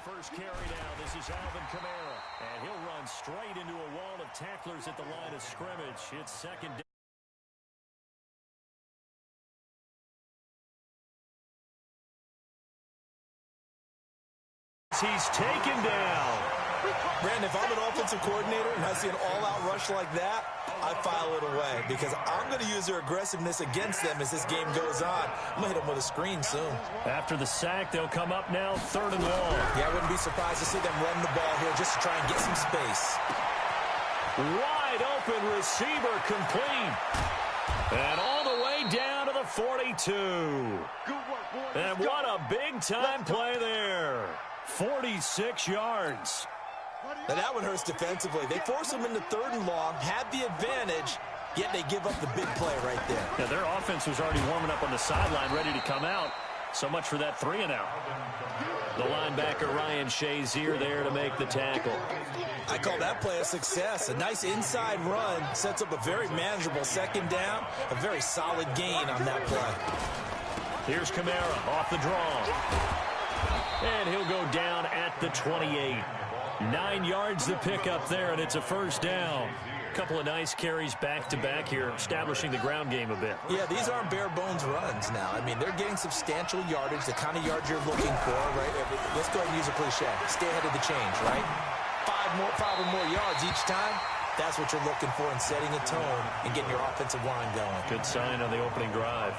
The first carry now. This is Alvin Kamara. And he'll run straight into a wall of tacklers at the line of scrimmage. It's second down. He's taken down. Brandon, if I'm an offensive coordinator and I see an all-out rush like that, I file it away because I'm going to use their aggressiveness against them as this game goes on. I'm going to hit them with a screen soon. After the sack, they'll come up now, 3rd and long. Yeah, I wouldn't be surprised to see them run the ball here just to try and get some space. Wide open receiver complete. And all the way down to the 42. And what a big-time play there. 46 yards. Now that one hurts defensively. They force them into 3rd and long, had the advantage, yet they give up the big play right there. Yeah, their offense was already warming up on the sideline, ready to come out. So much for that 3-and-out. The linebacker Ryan Shazier there to make the tackle. I call that play a success. A nice inside run sets up a very manageable 2nd down. A very solid gain on that play. Here's Kamara off the draw. And he'll go down at the 28. 9 yards to pick up there, and it's a 1st down. Couple of nice carries back-to-back here, establishing the ground game a bit. Yeah, these aren't bare-bones runs now. I mean, they're getting substantial yardage, the kind of yards you're looking for, right? Let's go ahead and use a cliche. Stay ahead of the change, right? 5 or more yards each time. That's what you're looking for in setting a tone and getting your offensive line going. Good sign on the opening drive.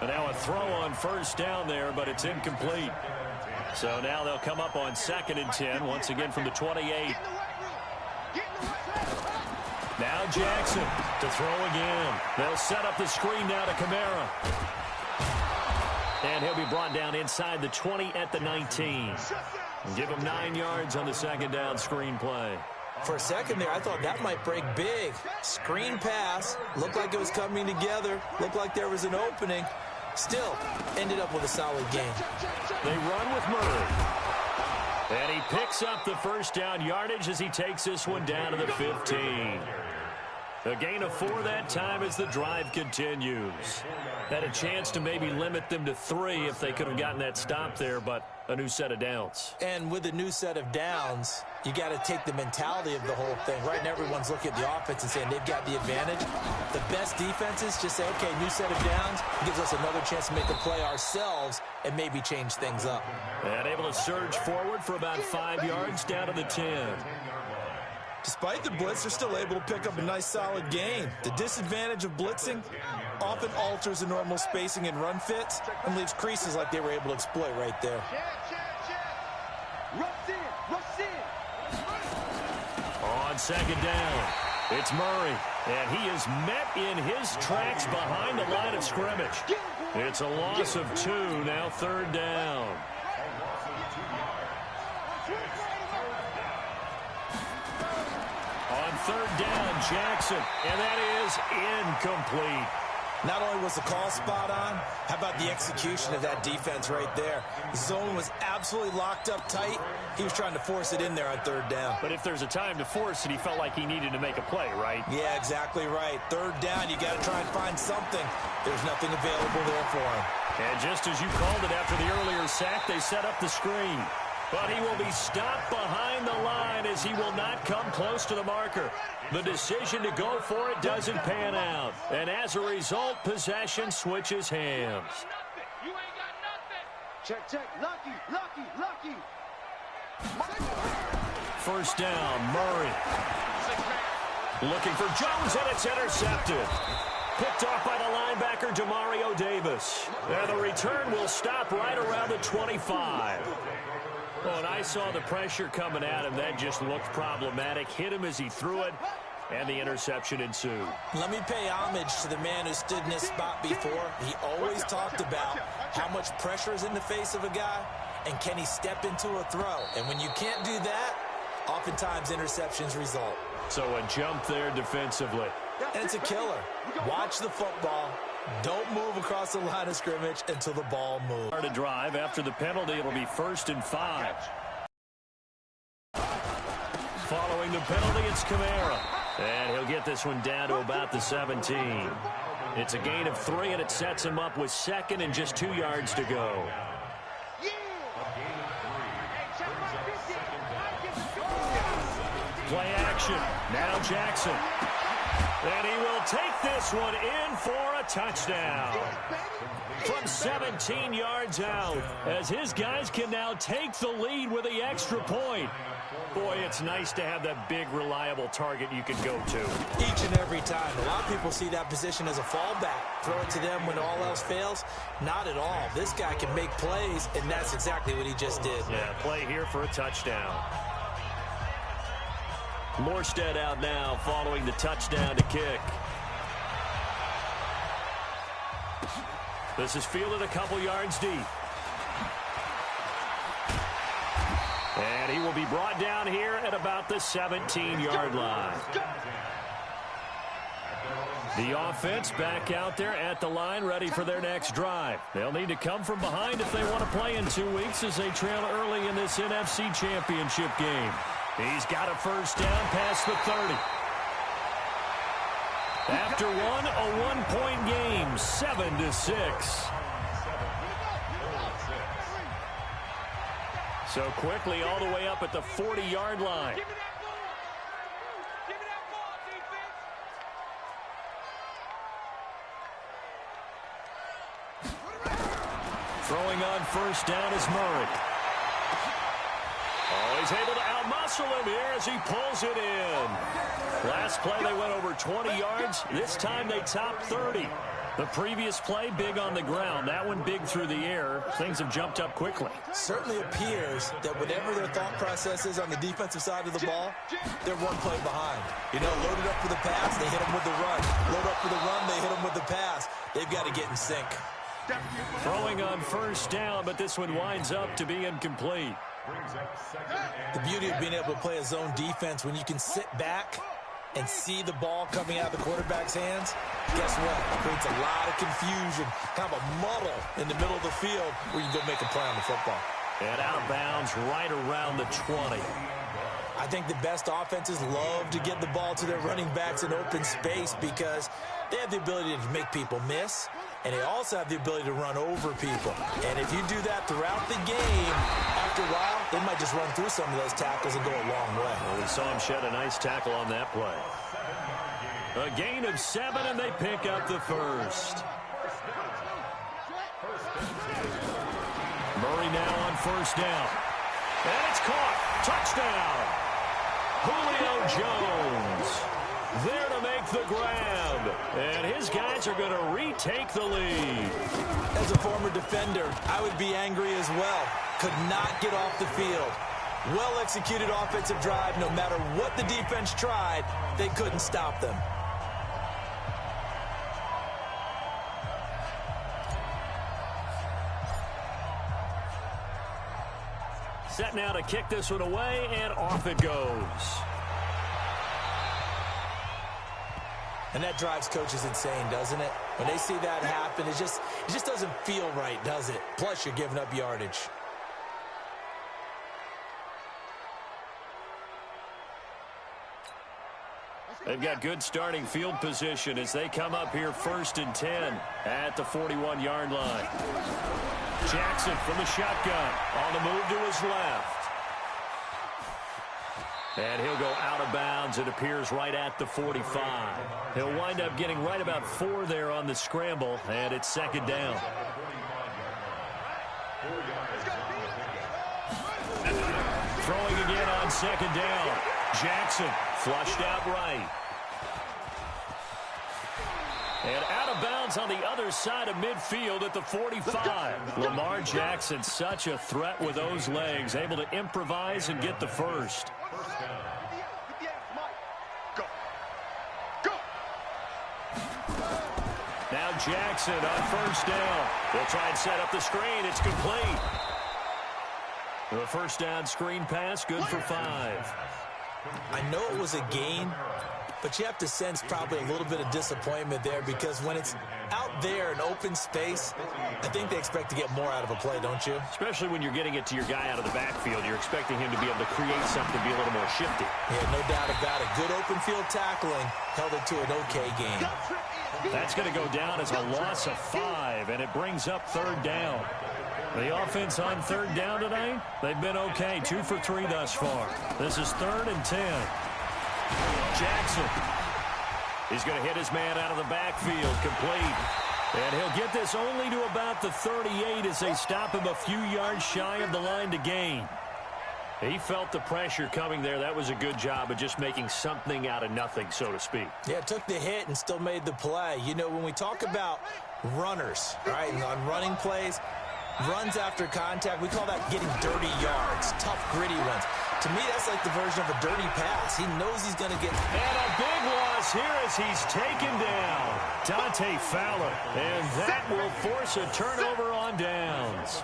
And now a throw on 1st down there, but it's incomplete. So now they'll come up on 2nd and 10, once again from the 28. Now Jackson to throw again. They'll set up the screen now to Kamara. And he'll be brought down inside the 20 at the 19. Give him 9 yards on the 2nd down screen play. For a second there, I thought that might break big. Screen pass. Looked like it was coming together. Looked like there was an opening. Still ended up with a solid game. They run with Murray. And he picks up the 1st down yardage as he takes this one down to the 15. A gain of 4 that time as the drive continues. Had a chance to maybe limit them to 3 if they could have gotten that stop there, but a new set of downs. And with a new set of downs, you got to take the mentality of the whole thing. Right now, everyone's looking at the offense and saying they've got the advantage. The best defenses just say, okay, new set of downs. It gives us another chance to make a play ourselves and maybe change things up. And able to surge forward for about 5 yards down to the 10. Despite the blitz, they're still able to pick up a nice solid gain. The disadvantage of blitzing often alters the normal spacing and run fits and leaves creases like they were able to exploit right there. On 2nd down, it's Murray, and he is met in his tracks behind the line of scrimmage. It's a loss of 2, now 3rd down. On 3rd down, Jackson, and that is incomplete. Not only was the call spot on, how about the execution of that defense right there? The zone was absolutely locked up tight. He was trying to force it in there on 3rd down. But if there's a time to force it, he felt like he needed to make a play, right? Yeah, exactly right. 3rd down, you got to try and find something. There's nothing available there for him. And just as you called it after the earlier sack, they set up the screen. But he will be stopped behind the line as he will not come close to the marker. The decision to go for it doesn't pan out. And as a result, possession switches hands. You ain't got nothing. Check. Lucky. 1st down, Murray. Looking for Jones, and it's intercepted. Picked off by the linebacker, Demario Davis. And the return will stop right around the 25. Oh, and I saw the pressure coming at him. That just looked problematic. Hit him as he threw it, and the interception ensued. Let me pay homage to the man who stood in this spot before. He always talked about how much pressure is in the face of a guy, and can he step into a throw. And when you can't do that, oftentimes interceptions result. So a jump there defensively. And it's a killer. Watch the football. Don't move across the line of scrimmage until the ball moves. To drive after the penalty, it'll be 1st and 5. Following the penalty, it's Kamara. And he'll get this one down to about the 17. It's a gain of 3, and it sets him up with 2nd and just 2 yards to go. action. Now Jackson. And he will take this one in for a touchdown. From 17 yards out, as his guys can now take the lead with the extra point. Boy, it's nice to have that big, reliable target you can go to. Each and every time. A lot of people see that position as a fallback. Throw it to them when all else fails. Not at all. This guy can make plays, and that's exactly what he just did. Yeah, play here for a touchdown. Morstead out now following the touchdown to kick. This is fielded a couple yards deep. And he will be brought down here at about the 17-yard line. The offense back out there at the line, ready for their next drive. They'll need to come from behind if they want to play in 2 weeks as they trail early in this NFC Championship game. He's got a first down past the 30. After one, a one-point game, 7-6. So quickly all the way up at the 40-yard line. Throwing on first down is Murray. Oh, he's able to outmuscle him here as he pulls it in. Last play they went over 20 yards. This time they topped 30. The previous play, big on the ground. That one big through the air. Things have jumped up quickly. Certainly appears that whatever their thought process is on the defensive side of the ball, they're one play behind. You know, loaded up for the pass, they hit them with the run. Load up for the run, they hit them with the pass. They've got to get in sync. Throwing on first down, but this one winds up to be incomplete. The beauty of being able to play a zone defense when you can sit back and see the ball coming out of the quarterback's hands, guess what? It creates a lot of confusion, kind of a muddle in the middle of the field where you can go make a play on the football. And out of bounds right around the 20. I think the best offenses love to get the ball to their running backs in open space because they have the ability to make people miss, and they also have the ability to run over people. And if you do that throughout the game, after a while, they might just run through some of those tackles and go a long way. Well, we saw him shed a nice tackle on that play. A gain of 7, and they pick up the first. Murray now on first down. And it's caught. Touchdown. Julio Jones there to make the grab. And his guys are going to retake the lead. As a former defender, I would be angry as well. Could not get off the field. Well-executed offensive drive. No matter what the defense tried, they couldn't stop them. Set now to kick this one away, and off it goes. And that drives coaches insane, doesn't it? When they see that happen, it just doesn't feel right, does it? Plus, you're giving up yardage. They've got good starting field position as they come up here 1st and 10 at the 41-yard line. Jackson from the shotgun on the move to his left. And he'll go out of bounds. It appears right at the 45. He'll wind up getting right about 4 there on the scramble, and it's 2nd down. Throwing again on 2nd down. Jackson flushed out right. And out of bounds on the other side of midfield at the 45. Lamar Jackson, such a threat with those legs, able to improvise and get the first. Now Jackson on first down. They'll try and set up the screen. It's complete. The first down screen pass, good for 5. I know it was a gain, but you have to sense probably a little bit of disappointment there because when it's out there in open space, I think they expect to get more out of a play, don't you? Especially when you're getting it to your guy out of the backfield. You're expecting him to be able to create something, be a little more shifty. Yeah, no doubt about it. Good open field tackling held it to an okay game. That's going to go down as a loss of 5, and it brings up 3rd down. The offense on 3rd down tonight, they've been okay. 2 for 3 thus far. This is 3rd and 10. Jackson. He's going to hit his man out of the backfield, complete. And he'll get this only to about the 38 as they stop him a few yards shy of the line to gain. He felt the pressure coming there. That was a good job of just making something out of nothing, so to speak. Yeah, took the hit and still made the play. You know, when we talk about runners, right, and on running plays, runs after contact, we call that getting dirty yards, tough, gritty ones. To me, that's like the version of a dirty pass. He knows he's going to get... And a big loss here as he's taken down. Dante Fowler. And that will force a turnover on downs.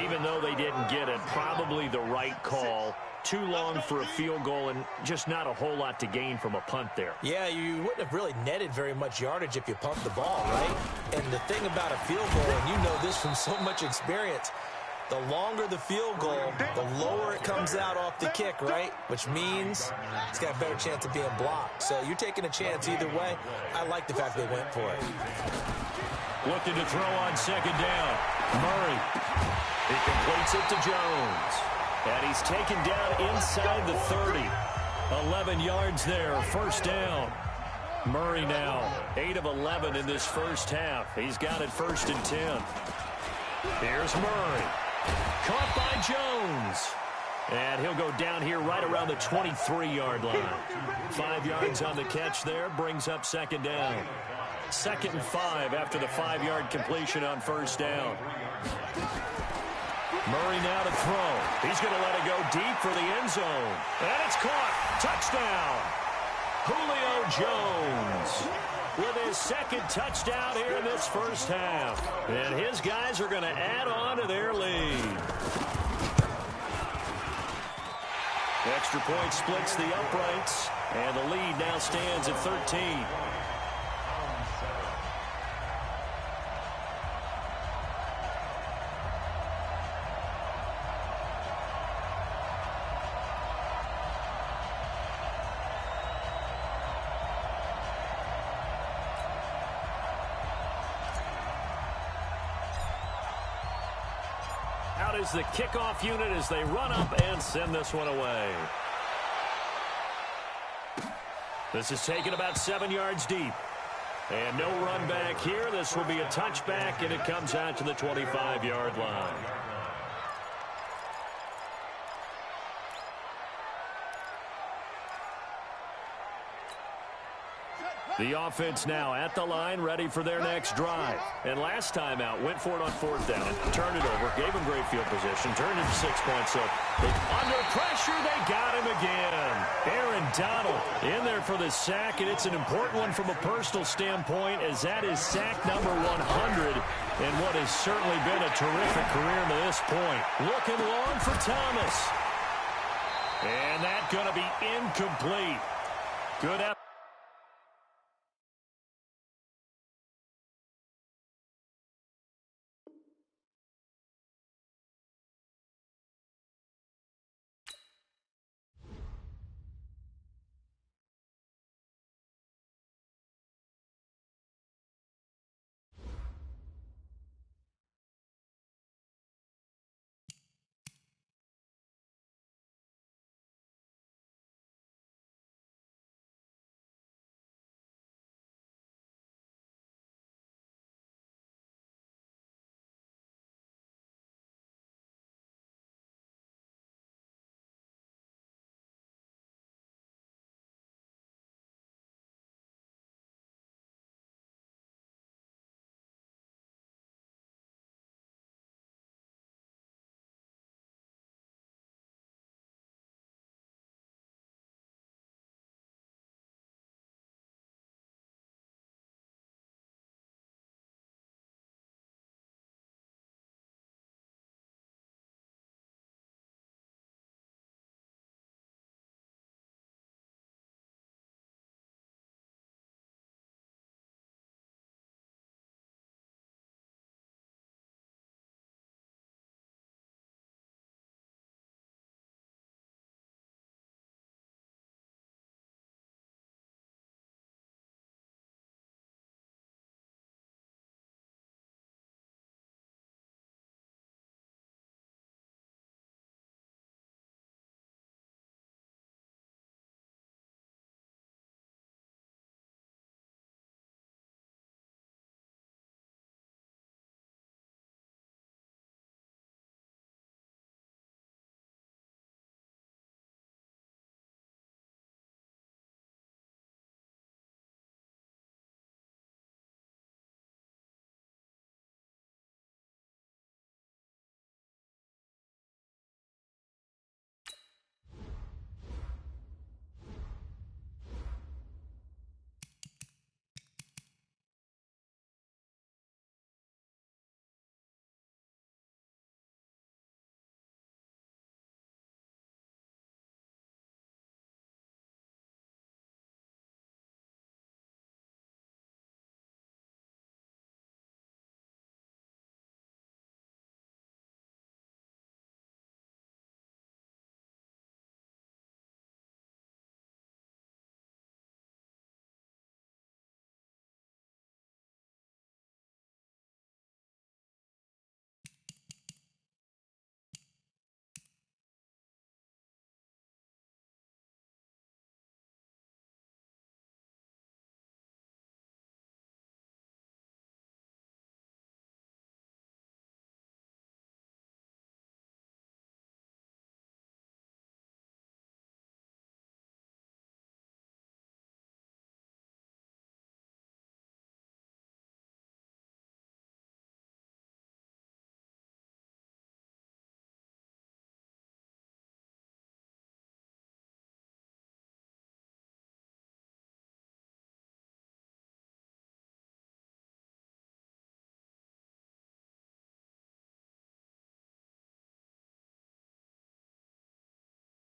Even though they didn't get it, probably the right call. Too long for a field goal and just not a whole lot to gain from a punt there. Yeah, you wouldn't have really netted very much yardage if you pumped the ball, right? And the thing about a field goal, and you know this from so much experience, the longer the field goal, the lower it comes out off the kick, right? Which means it's got a better chance of being blocked. So you're taking a chance either way. I like the fact they went for it. Looking to throw on second down. Murray. He completes it to Jones. And he's taken down inside the 30. 11 yards there, first down. Murray now, 8 of 11 in this first half. He's got it 1st and 10. Here's Murray. Caught by Jones. And he'll go down here right around the 23-yard line. 5 yards on the catch there, brings up second down. 2nd and 5 after the 5-yard completion on first down. Murray now to throw. He's going to let it go deep for the end zone. And it's caught. Touchdown. Julio Jones with his 2nd touchdown here in this first half. And his guys are going to add on to their lead. Extra point splits the uprights. And the lead now stands at 13. Out is the kickoff unit as they run up and send this one away. This is taken about 7 yards deep. And no run back here. This will be a touchback, and it comes out to the 25-yard line. The offense now at the line, ready for their next drive. And last time out, went for it on 4th down, turned it over, gave him great field position, turned it to 6 points. So under pressure, they got him again. Aaron Donald in there for the sack, and it's an important one from a personal standpoint, as that is sack number 100, and what has certainly been a terrific career to this point. Looking long for Thomas. And that's going to be incomplete. Good effort.